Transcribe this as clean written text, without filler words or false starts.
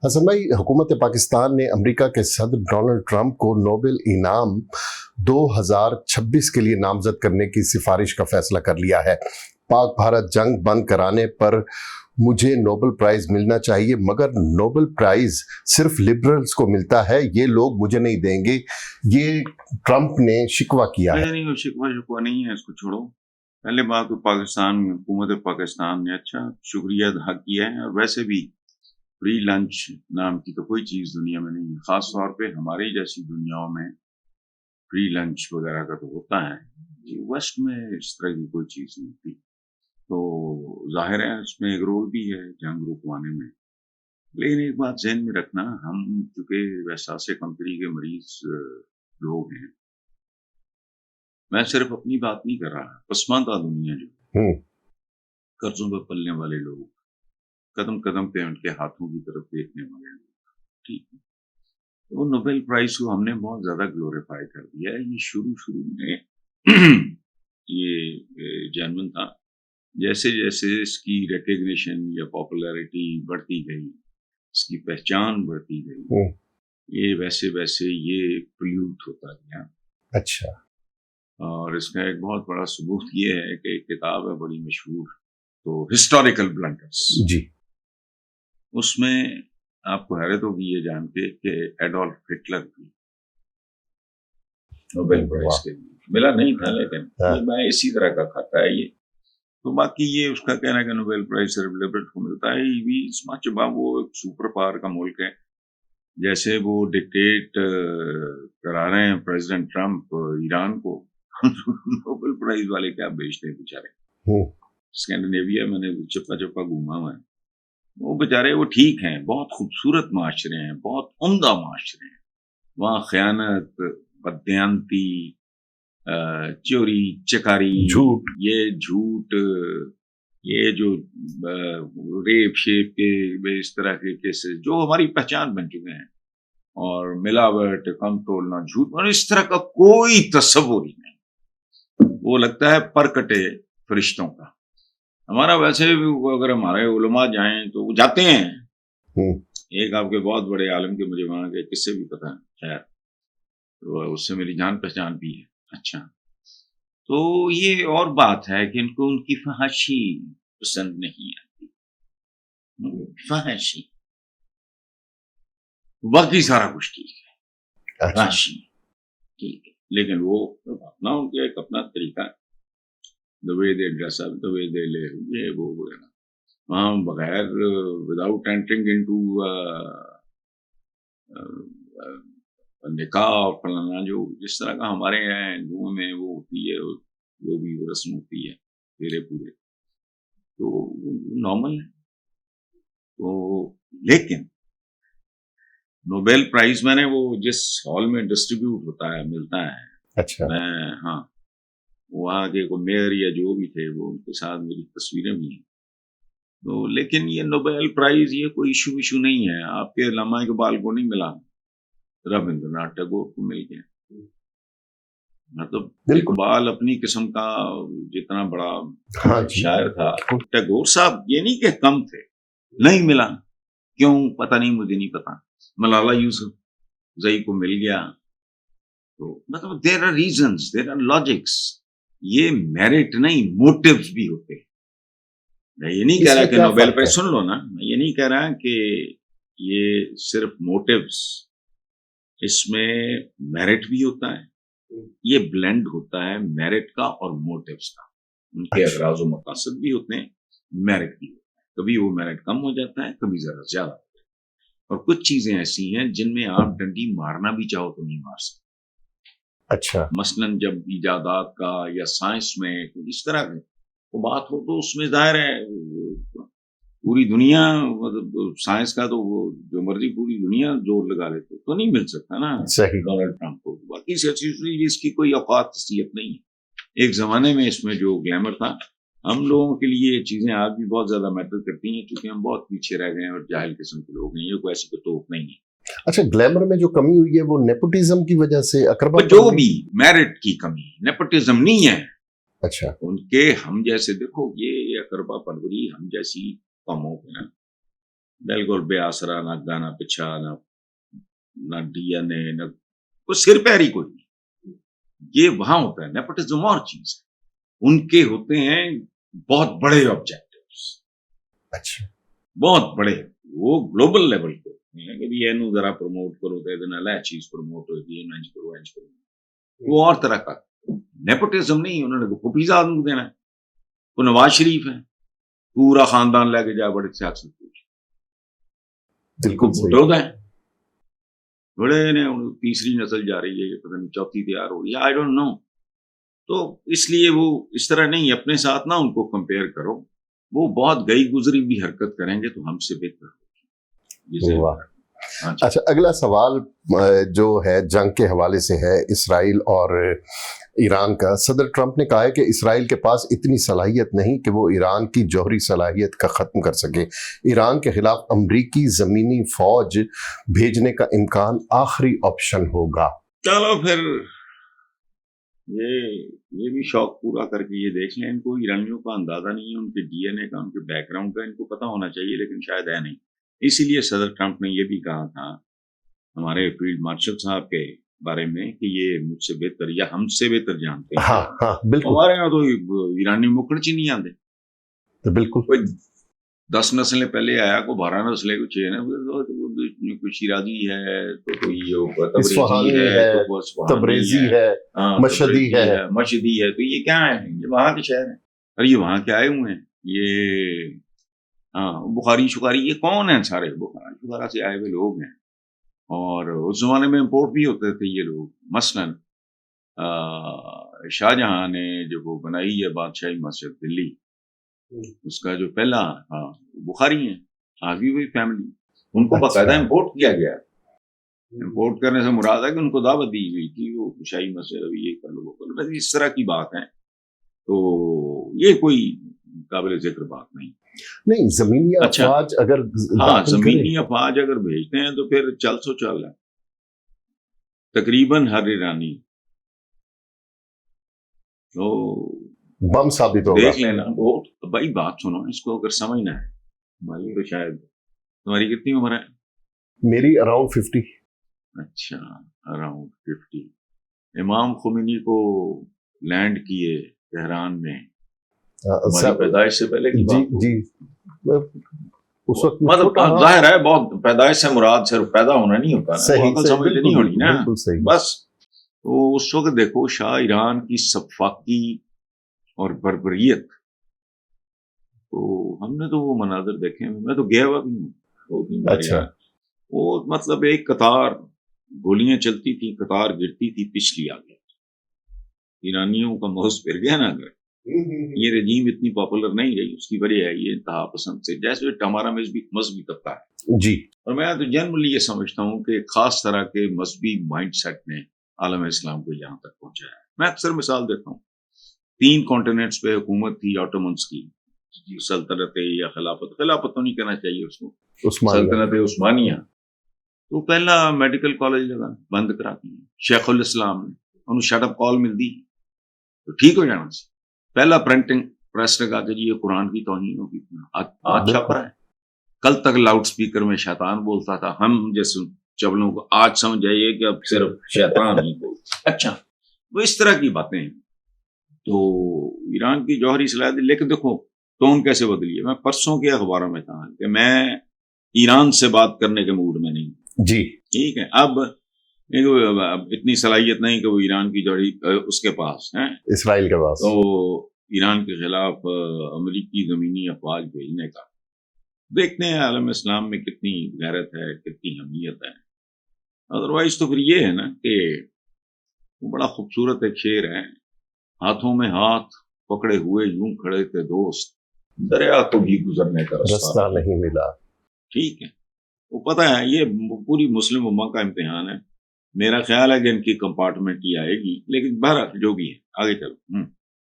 حسن بھائی، حکومت پاکستان نے امریکہ کے صدر ڈونلڈ ٹرمپ کو نوبل انعام 2026 کے لیے نامزد کرنے کی سفارش کا فیصلہ کر لیا ہے۔ پاک بھارت جنگ بند کرانے پر مجھے نوبل پرائز ملنا چاہیے، مگر نوبل پرائز صرف لبرلز کو ملتا ہے، یہ لوگ مجھے نہیں دیں گے، یہ ٹرمپ نے شکوہ کیا ہے۔ نہیں، شکوہ نہیں ہے، اس کو چھوڑو۔ پہلے بات تو حکومت پاکستان نے اچھا شکریہ ادا کیا ہے، اور ویسے بھی فری لنچ نام کی تو کوئی چیز دنیا میں نہیں ہے، خاص طور پہ ہماری جیسی دنیاؤں میں فری لنچ وغیرہ کا تو ہوتا ہے، ویسٹ میں اس طرح کی کوئی چیز نہیں ہوتی، تو ظاہر ہے اس میں ایک رول بھی ہے جنگ رکوانے میں۔ لیکن ایک بات ذہن میں رکھنا، ہم چونکہ ویساسے کمپنی کے مریض لوگ ہیں، میں صرف اپنی بات نہیں کر رہا، پسماندہ دنیا جو قرضوں پہ پلنے والے لوگ، قدم قدم پہ ان کے ہاتھوں کی طرف دیکھنے والے لوگ، ٹھیک ہے، تو نوبل پرائز کو ہم نے بہت زیادہ گلوریفائی کر دیا ہے۔ یہ شروع میں یہ جینون تھا، جیسے جیسے اس کی ریکگنیشن یا پاپولیرٹی بڑھتی گئی، اس کی پہچان بڑھتی گئی، یہ ویسے یہ پلیوٹ ہوتا گیا۔ اچھا، اور اس کا ایک بہت بڑا ثبوت یہ ہے کہ ایک کتاب ہے بڑی مشہور، تو ہسٹوریکل بلنڈرز، جی، اس میں آپ کو حیرت ہوگی یہ جان کے کہ ایڈولف ہٹلر کی نوبل پرائز کے لیے ملا نہیں تھا، لیکن میں اسی طرح کا کھاتا ہے یہ، تو باقی یہ اس کا کہنا ہے کہ نوبل پرائز صرف لبرل کو ملتا ہے، وہ ایک سپر پاور کا ملک ہے، جیسے وہ ڈکٹیٹ کرا رہے ہیں پریزیڈنٹ ٹرمپ ایران کو، نوبل پرائز والے کیا بیچتے ہیں بیچارے۔ اسکینڈینیویا میں نے چپا گھوما ہوا ہے، وہ بیچارے وہ ٹھیک ہیں، بہت خوبصورت معاشرے ہیں، بہت عمدہ معاشرے ہیں، وہاں خیانت، بددیانتی، چوری چکاری، جھوٹ، یہ جو ریپ شیپ کے اس طرح کے کیسز جو ہماری پہچان بن چکے ہیں، اور ملاوٹ، کم تولنا، جھوٹ، اور اس طرح کا کوئی تصور ہی نہیں، وہ لگتا ہے پرکٹے فرشتوں کا۔ ہمارا ویسے بھی اگر ہمارے علماء جائیں تو وہ جاتے ہیں، ایک آپ کے بہت بڑے عالم کے مجھے وہاں کے قصے بھی پتہ ہے، خیر تو اس سے میری جان پہچان بھی ہے۔ اچھا، تو یہ اور بات ہے کہ ان کو ان کی فحاشی پسند نہیں آتی، فحاشی، باقی سارا کچھ ٹھیک ہے، فحاشی ٹھیک ہے، لیکن وہ اپنا ان کے ایک اپنا طریقہ ہے، the way they dress up, the way they live، یہ وہ وغیرہ، وہاں بغیر without entering into نکاح اور فلانا جو جس طرح کا ہمارے یہاں ہندوؤں میں وہ ہوتی ہے، جو بھی رسم ہوتی ہے پھیرے پورے، تو نارمل ہے۔ تو لیکن نوبل پرائز میں نے وہ جس ہال میں ڈسٹریبیوٹ ہوتا ہے ملتا ہے، اچھا، میں ہاں وہاں کے کوئی میئر یا جو بھی تھے وہ ان کے ساتھ میری تصویریں بھی ہیں، تو لیکن یہ نوبل پرائز یہ کوئی ایشو نہیں ہے۔ آپ کے علامہ اقبال کو نہیں ملا، رابندر ناتھ ٹیگور کو مل گیا، مطلب اقبال اپنی قسم کا جتنا بڑا شاعر تھا، ٹیگور صاحب یہ نہیں کہ کم تھے، نہیں ملا، کیوں پتہ نہیں، مجھے نہیں پتا، ملالہ یوسف زئی کو مل گیا، تو مطلب there are reasons, there are logics, یہ میرٹ نہیں، موٹیوز بھی ہوتے ہیں۔ میں یہ نہیں کہہ رہا کہ نوبل پرائز، سن لو نا، میں یہ نہیں کہہ رہا کہ یہ صرف موٹیوز، اس میں میرٹ بھی ہوتا ہے، یہ بلینڈ ہوتا ہے میرٹ کا اور موٹیوز کا، ان کے اغراض و مقاصد بھی ہوتے ہیں، میرٹ بھی ہوتا ہے، کبھی وہ میرٹ کم ہو جاتا ہے، کبھی ذرا زیادہ ہوتا ہے، اور کچھ چیزیں ایسی ہیں جن میں آپ ڈنڈی مارنا بھی چاہو تو نہیں مار سکتے۔ اچھا، مثلاً جب ایجادات کا یا سائنس میں اس طرح کی بات ہو تو اس میں ظاہر ہے پوری دنیا، مطلب سائنس کا تو وہ جو مرضی پوری دنیا زور لگا لیتے تو نہیں مل سکتا نا ڈونلڈ ٹرمپ کو، باقی اس کی کوئی اوقات حیثیت نہیں ہے۔ ایک زمانے میں اس میں جو گلیمر تھا، ہم لوگوں کے لیے یہ چیزیں آج بھی بہت زیادہ میٹر کرتی ہیں، کیونکہ ہم بہت پیچھے رہ گئے ہیں اور جاہل قسم کے لوگ ہیں، یہ کوئی ایسی کوئی توق نہیں ہے۔ اچھا، گلیمر میں جو کمی ہوئی ہے وہ نیپوٹزم کی وجہ سے، اقربا جو بھی میرٹ کی کمی، نیپوٹزم نہیں ہے۔ اچھا، ان کے ہم جیسے دیکھو یہ اقربا پروری ہم جیسی قوموں پہ بالکل بے آسرا، نہ گانا پچھا، نہ ڈی این اے، نہ کوئی سر پیری کوئی نہیں. یہ وہاں ہوتا ہے نیپوٹزم اور چیز ہے. ان کے ہوتے ہیں بہت بڑے آبجیکٹیوز، اچھا بہت بڑے، وہ گلوبل لیول پہ ہوتے ہیں کہ بھی اینو ذرا پروموٹ کرو تو ادھر نہ چیز پروموٹ ہوگی، انج کرو انج کرو. وہ اور طرح کا نیپوٹزم نہیں. انہوں نے کو پیزا آدمی کو دینا ہے. وہ نواز شریف ہے، پورا خاندان لے کے جا بڑے سیاست بالکل صحیح. بھٹو ہے، بڑے نے تیسری نسل جا رہی ہے، پتہ نہیں چوتھی تیار ہو رہی ہے، آئی ڈونٹ نو. تو اس لیے وہ اس طرح نہیں، اپنے ساتھ نہ ان کو کمپیئر کرو. وہ بہت گئی گزری بھی حرکت کریں گے تو ہم سے بہتر ہوگی. واہ. اچھا اگلا سوال جو ہے جنگ کے حوالے سے ہے، اسرائیل اور ایران کا. صدر ٹرمپ نے کہا ہے کہ اسرائیل کے پاس اتنی صلاحیت نہیں کہ وہ ایران کی جوہری صلاحیت کا ختم کر سکے. ایران کے خلاف امریکی زمینی فوج بھیجنے کا امکان آخری آپشن ہوگا. چلو پھر یہ بھی شوق پورا کر کے یہ دیکھ لیں. ان کو ایرانیوں کا اندازہ نہیں ہے، ان کے ڈی این اے کا، ان کے بیک گراؤنڈ کا ان کو پتہ ہونا چاہیے، لیکن شاید ہے نہیں. اسی لیے صدر ٹرمپ نے یہ بھی کہا تھا ہمارے فیلڈ مارشل صاحب کے بارے میں کہ یہ مجھ سے بہتر یا ہم سے بہتر جانتے ہیں. ہاں بالکل. ہمارے یہاں تو ایرانی مکڑچی نہیں آتے. بالکل. کوئی 10 نسلیں پہلے آیا، کو 12 نسلیں کو 6 کوئی شیرازی ہے، تو کوئی اصفہانی ہے، تبریزی ہے، مشہدی ہے. تو یہ کیا ہے؟ یہ وہاں کے شہر ہیں، اور یہ وہاں کے آئے ہوئے ہیں. یہ بخاری شکاری، یہ کون ہیں؟ سارے بخاری شکارا سے آئے ہوئے لوگ ہیں. اور اس زمانے میں امپورٹ بھی ہوتے تھے یہ لوگ. مثلاً شاہ جہاں نے جو وہ بنائی ہے بادشاہی مسجد دلی، اس کا جو پہلا بخاری ہیں، آگے ہوئی فیملی، ان کو باقاعدہ امپورٹ کیا گیا. امپورٹ کرنے سے مراد ہے کہ ان کو دعوت دی گئی تھی وہ شاہی مسجد ابھی یہ کر لو وہ کر لو. اس طرح کی بات ہے. تو یہ کوئی قابل ذکر بات نہیں. زمینی افواج اگر زمینی افواج اگر بھیجتے ہیں تو پھر چل سو چل ہے. تقریباً ہر ایرانی تو بم ثابت ہوگا. دیکھ لینا. بہت بھائی بات سنو، اس کو اگر سمجھنا ہے. ہماری تو شاید، تمہاری کتنی عمر ہے؟ میری اراؤنڈ 50. اچھا اراؤنڈ 50. امام خمینی کو لینڈ کیے تہران میں ہماری پیدائش سے پہلے کی بات. جی اس وقت مطلب ظاہر ہے بہت پیدائش سے مراد صرف پیدا ہونا نہیں ہوتا، عقل سمجھ نہیں ہونی نا بس. تو اس وقت دیکھو شاہ ایران کی سفاکی اور بربریت، تو ہم نے تو وہ مناظر دیکھے. میں تو گیا ہوا بھی ہوں. اچھا. وہ مطلب ایک قطار گولیاں چلتی تھی، قطار گرتی تھی، پچھلی آ گیا. ایرانیوں کا موز پھر گیا نا. اگر یہ رجیم اتنی پاپولر نہیں رہی، اس کی وجہ ہے یہ انتہا پسند سے، جیسے ہمارا مذہبی طبقہ ہے. جی. اور میں تو جنرلی یہ سمجھتا ہوں کہ خاص طرح کے مذہبی مائنڈ سیٹ نے عالم اسلام کو یہاں تک پہنچایا ہے. میں اکثر مثال دیتا ہوں، 3 کانٹیننٹس پہ حکومت تھی آٹومنس کی، سلطنت یا خلافت تو نہیں کہنا چاہیے اس کو، سلطنت عثمانیہ. تو پہلا میڈیکل کالج لگا بند کرا دیا شیخ الاسلام نے. انہوں شٹ اپ کال مل دی تو ٹھیک ہو جانا سی. پہلا پرنٹنگ پریس لگا کے جی یہ قرآن کی توہین ہوگی، آج چھپ رہا ہے. کل تک لاؤڈ سپیکر میں شیطان بولتا تھا. ہم جیسے چبلوں کو آج سمجھ جائیے کہ اب صرف شیطان ہی بول. اچھا وہ اس طرح کی باتیں ہیں. تو ایران کی جوہری صلاحیت، لیکن دیکھو ٹون کیسے بدلی ہے. میں پرسوں کے اخباروں میں کہا کہ میں ایران سے بات کرنے کے موڈ میں نہیں. جی ٹھیک ہے. اب اتنی صلاحیت نہیں کہ وہ ایران کی جوہری اس کے پاس ہے، اسرائیل کے پاس. تو ایران کے خلاف امریکی زمینی افواج بھیجنے کا دیکھتے ہیں عالم اسلام میں کتنی غیرت ہے، کتنی اہمیت ہے. ادروائز تو پھر یہ ہے نا کہ وہ بڑا خوبصورت ایک شعر ہے، ہاتھوں میں ہاتھ پکڑے ہوئے یوں کھڑے تھے دوست، دریا کو بھی گزرنے کا رستہ نہیں ملا. ٹھیک ہے. وہ پتہ ہے یہ پوری مسلم امہ کا امتحان ہے. میرا خیال ہے کہ ان کی کمپارٹمنٹ ہی آئے گی، لیکن بہرحال جو بھی ہے آگے چلو.